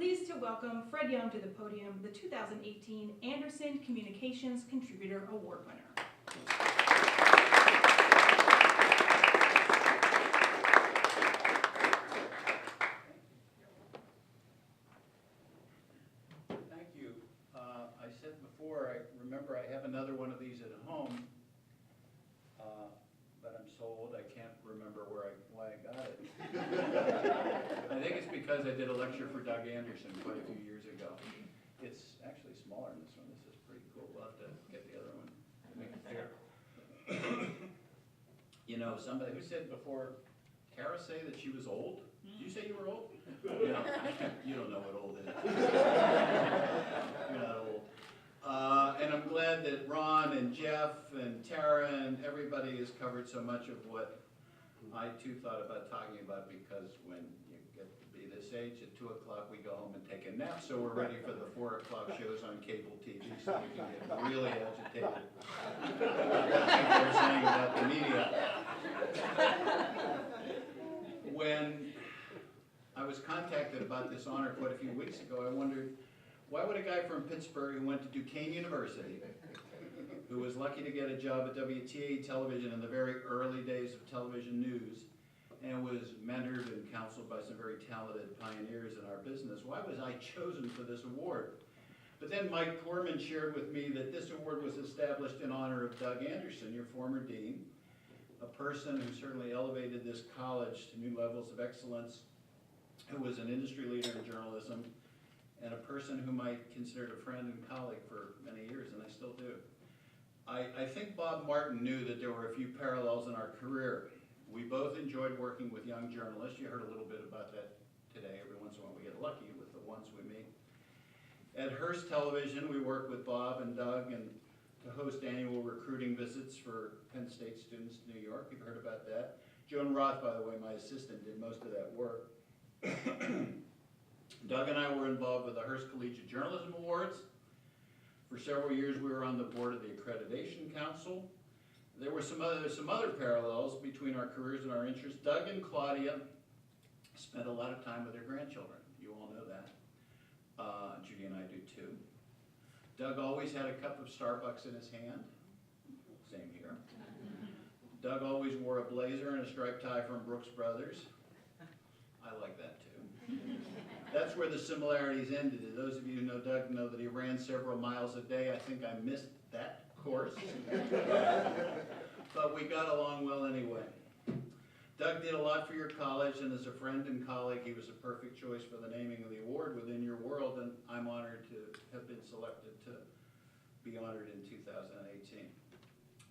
pleased to welcome Fred Young to the podium, the 2018 Anderson Communications Contributor Award winner. Thank you. I said before, I remember I have another one of these at home, but I'm so old I can't remember why I got it. I think it's because I did a lecture for Doug Anderson quite a few years ago. It's actually smaller than this one. This is pretty cool. We'll have to get the other one to make it bigger. You know, somebody who said before, Kara say that she was old? Did you say you were old? Yeah. You don't know what old is. You're not old. And I'm glad that Ron and Jeff and Tara and everybody has covered so much of what I too thought about talking about, because when you get to be this age, at 2 o'clock we go home and take a nap, so we're ready for the 4 o'clock shows on cable TV, so we can get really agitated about what people are saying about the media. When I was contacted about this honor quite a few weeks ago, I wondered, why would a guy from Pittsburgh who went to Duquesne University, who was lucky to get a job at WTA television in the very early days of television news, and was mentored and counseled by some very talented pioneers in our business, why was I chosen for this award? But then Mike Poorman shared with me that this award was established in honor of Doug Anderson, your former dean, a person who certainly elevated this college to new levels of excellence, who was an industry leader in journalism, and a person whom I considered a friend and colleague for many years, and I still do. I think Bob Martin knew that there were a few parallels in our career. We both enjoyed working with young journalists. You heard a little bit about that today. Every once in a while we get lucky with the ones we meet. At Hearst Television, we work with Bob and Doug and to host annual recruiting visits for Penn State students to New York. You've heard about that. Joan Roth, by the way, my assistant, did most of that work. Doug and I were involved with the Hearst Collegiate Journalism Awards. For several years, we were on the board of the Accreditation Council. There were some other parallels between our careers and our interests. Doug and Claudia spent a lot of time with their grandchildren. You all know that. Judy and I do too. Doug always had a cup of Starbucks in his hand. Same here. Doug always wore a blazer and a striped tie from Brooks Brothers. I like that too. That's where the similarities ended. Those of you who know Doug know that he ran several miles a day. I think I missed that course. But we got along well anyway. Doug did a lot for your college, and as a friend and colleague, he was a perfect choice for the naming of the award within your world, and I'm honored to have been selected to be honored in 2018.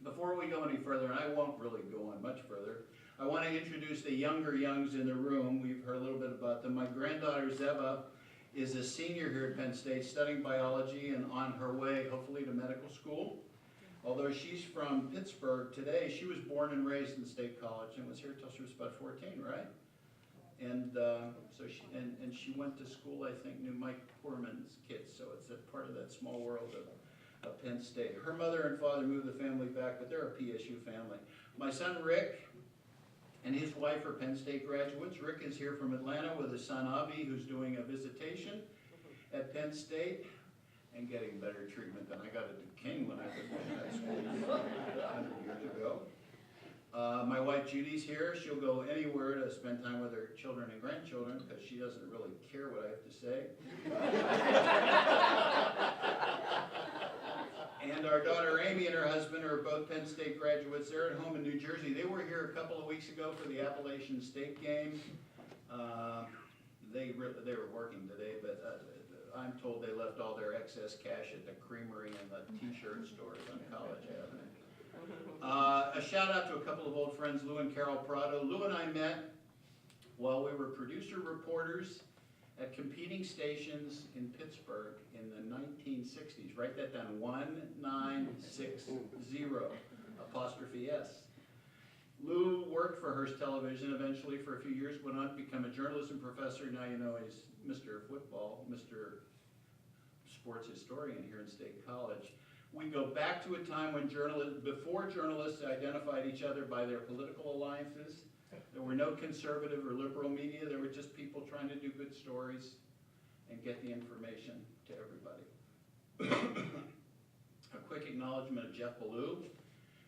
Before we go any further, and I won't really go on much further, I want to introduce the younger Youngs in the room. We've heard a little bit about them. My granddaughter, Zeva, is a senior here at Penn State studying biology and on her way, hopefully, to medical school. Although she's from Pittsburgh today, she was born and raised in State College and was here until she was about 14, right? And so she went to school, I think, knew Mike Poorman's kids, so it's a part of that small world of Penn State. Her mother and father moved the family back, but they're a PSU family. My son, Rick, and his wife are Penn State graduates. Rick is here from Atlanta with his son, Avi, who's doing a visitation at Penn State and getting better treatment than I got at Duquesne when I was in that school 100 years ago. My wife, Judy's here. She'll go anywhere to spend time with her children and grandchildren because she doesn't really care what I have to say. And our daughter Amy and her husband are both Penn State graduates. They're at home in New Jersey. They were here a couple of weeks ago for the Appalachian State game. They were working today, but I'm told they left all their excess cash at the creamery and the t-shirt stores on College Avenue. A shout out to a couple of old friends, Lou and Carol Prado. Lou and I met while we were producer reporters at competing stations in Pittsburgh in the 1960s. Write that down, 1960'. Lou worked for Hearst Television eventually for a few years, went on to become a journalism professor. Now you know he's Mr. Football, Mr. Sports Historian here in State College. We go back to a time when before journalists identified each other by their political alliances. There were no conservative or liberal media. There were just people trying to do good stories and get the information to everybody. A quick acknowledgement of Jeff Ballou.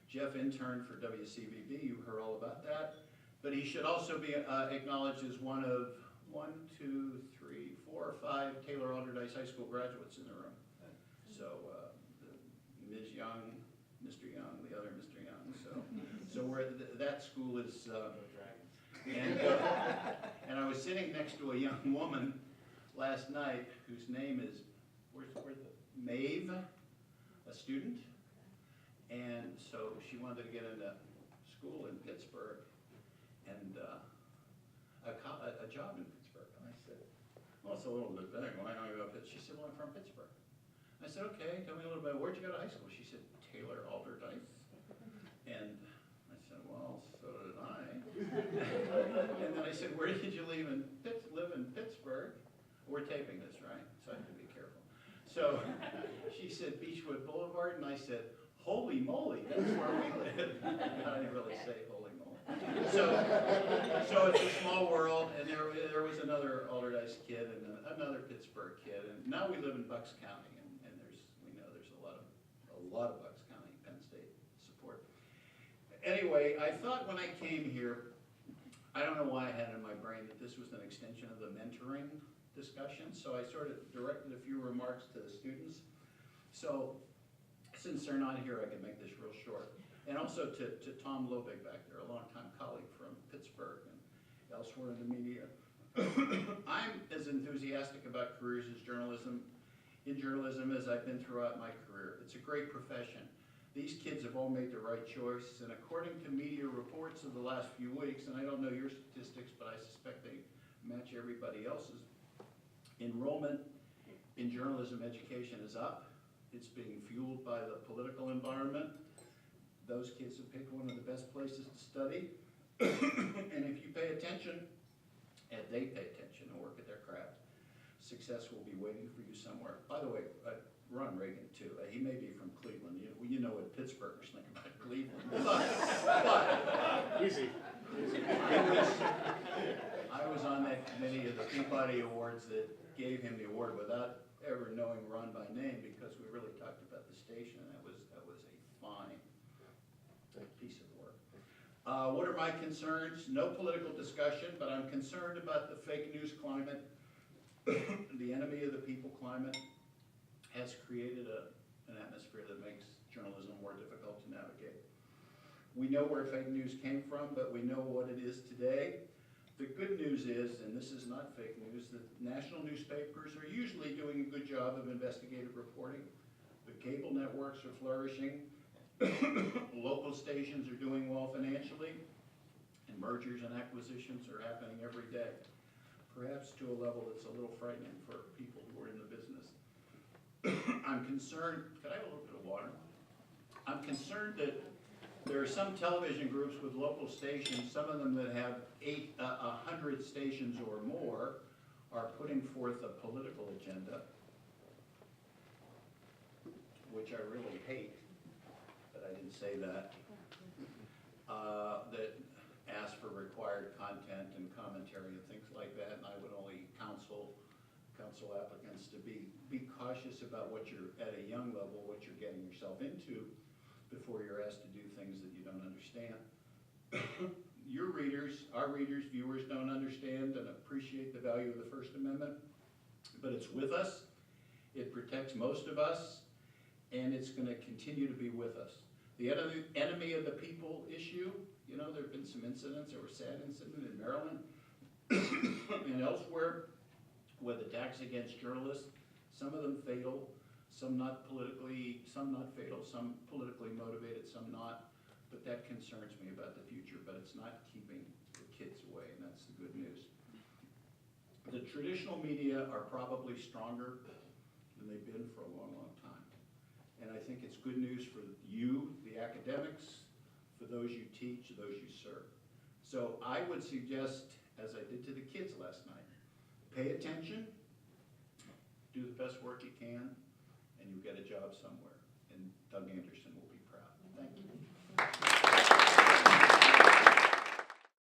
Jeff interned for WCVB, you heard all about that. But he should also be acknowledged as one of 1, 2, 3, 4, or 5 Taylor Alderdice High School graduates in the room. So Ms. Young, Mr. Young, the other Mr. Young. So that school is, and I was sitting next to a young woman last night whose name is, Maeve, a student. And so she wanted to get into school in Pittsburgh and a job in Pittsburgh. And I said, well, it's a little bit big. Why don't I go to Pittsburgh? She said, well, I'm from Pittsburgh. I said, okay, tell me a little bit. Where'd you go to high school? She said, Taylor Alderdice. And I said, well, so did I. And then I said, where did you live in Pittsburgh? We're taping this, right? So I have to be careful. So she said, Beechwood Boulevard. And I said, holy moly, that's where we live. I didn't really say holy moly. So it's a small world, and there was another Alderdice kid and another Pittsburgh kid, and now we live in Bucks County, and we know there's a lot of Bucks County Penn State support. Anyway, I thought when I came here, I don't know why I had in my brain that this was an extension of the mentoring discussion, so I sort of directed a few remarks to the students. So since they're not here, I can make this real short. And also to Tom Lobig back there, a longtime colleague from Pittsburgh and elsewhere in the media. I'm as enthusiastic about careers in journalism as I've been throughout my career. It's a great profession. These kids have all made the right choice, and according to media reports of the last few weeks, and I don't know your statistics, but I suspect they match everybody else's, enrollment in journalism education is up. It's being fueled by the political environment. Those kids have picked one of the best places to study. And if you pay attention, and they pay attention and work at their craft, success will be waiting for you somewhere. By the way, Ron Reagan too. He may be from Cleveland. You know what Pittsburghers think about Cleveland. But Easy. I was on that committee of the Peabody Awards that gave him the award without ever knowing Ron by name, because we really talked about the station. That was a fine piece of work. What are my concerns? No political discussion, but I'm concerned about the fake news climate. The enemy of the people climate has created an atmosphere that makes journalism more difficult to navigate. We know where fake news came from, but we know what it is today. The good news is, and this is not fake news, that national newspapers are usually doing a good job of investigative reporting. The cable networks are flourishing. Local stations are doing well financially, and mergers and acquisitions are happening every day, perhaps to a level that's a little frightening for people who are in the business. I'm concerned, could I have a little bit of water? I'm concerned that there are some television groups with local stations, some of them that have 100 stations or more, are putting forth a political agenda, which I really hate, but I didn't say that, that ask for required content and commentary and things like that, and I would only counsel applicants to be cautious about what you're, at a young level, what you're getting yourself into before you're asked to do things that you don't understand. Your readers, our readers, viewers don't understand and appreciate the value of the First Amendment, but it's with us, it protects most of us, and it's going to continue to be with us. The enemy of the people issue, you know, there have been some incidents. There was a sad incident in Maryland and elsewhere with attacks against journalists, some of them fatal, some not fatal, some politically motivated, some not. But that concerns me about the future, but it's not keeping the kids away, and that's the good news. The traditional media are probably stronger than they've been for a long, long time. And I think it's good news for you, the academics, for those you teach, those you serve. So I would suggest, as I did to the kids last night, pay attention, do the best work you can, and you'll get a job somewhere. And Doug Anderson will